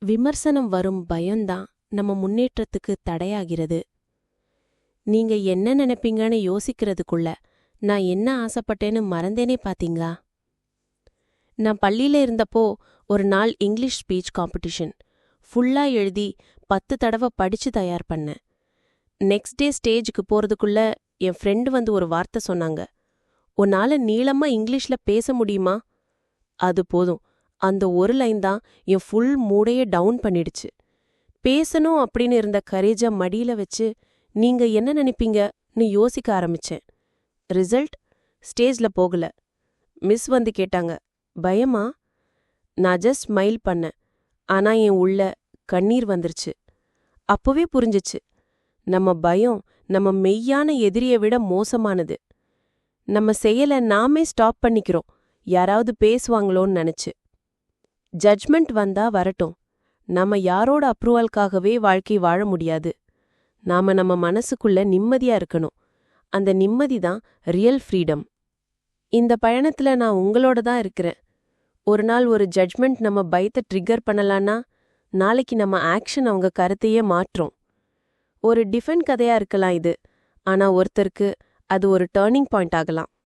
விமர்சனம் வரும் பயம்தான் நம்ம முன்னேற்றத்துக்கு தடையாகிறது. நீங்க என்ன நினைப்பீங்கன்னு யோசிக்கிறதுக்குள்ள நான் என்ன ஆசைப்பட்டேன்னு மறந்தேனே பாத்தீங்களா? நான் பள்ளியில இருந்தப்போ ஒரு நாள் இங்கிலீஷ் ஸ்பீச் காம்படிஷன் ஃபுல்லா எழுதி 10 தடவை படிச்சு தயார் பண்ணேன். நெக்ஸ்ட் டே ஸ்டேஜுக்கு போறதுக்குள்ள என் ஃப்ரெண்டு வந்து ஒரு வார்த்தை சொன்னாங்க. உன்னால நீளமா இங்கிலீஷ்ல பேச முடியுமா? அது போதும், அந்த ஒரு லைன் தான் என் ஃபுல் மூடையே டவுன் பண்ணிடுச்சு. பேசணும் அப்படின்னு இருந்த கரேஜ மடியில வச்சு நீங்க என்ன நினைப்பீங்கன்னு யோசிக்க ஆரம்பிச்சேன். ரிசல்ட் ஸ்டேஜ்ல போகல. மிஸ் வந்து கேட்டாங்க, பயமா? நான் ஜஸ்ட் ஸ்மைல் பண்ணேன். ஆனா என் உள்ள கண்ணீர் வந்துருச்சு. அப்பவே புரிஞ்சிச்சு, நம்ம பயம் நம்ம மெய்யான எதிரியை விட மோசமானது. நம்ம செயலை நாமே ஸ்டாப் பண்ணிக்கிறோம், யாராவது பேசுவாங்களோன்னு நினைச்சு. ஜட்ஜ்மெண்ட் வந்தா வரட்டும், நம்ம யாரோட அப்ரூவல்காகவே வாழ்க்கை வாழ முடியாது. நாம நம்ம மனசுக்குள்ள நிம்மதியா இருக்கணும். அந்த நிம்மதி தான் ரியல் ஃப்ரீடம். இந்த பயணத்துல நான் உங்களோட தான் இருக்கிறேன். ஒரு நாள் ஒரு ஜட்ஜ்மெண்ட் நம்ம பயத்தை ட்ரிகர் பண்ணலான்னா, நாளைக்கு நம்ம ஆக்ஷன் அவங்க கருத்தையே மாற்றும். ஒரு டிஃபெண்ட் கதையா இருக்கலாம் இது, ஆனா ஒருத்தருக்கு அது ஒரு டர்னிங் பாயிண்ட் ஆகலாம்.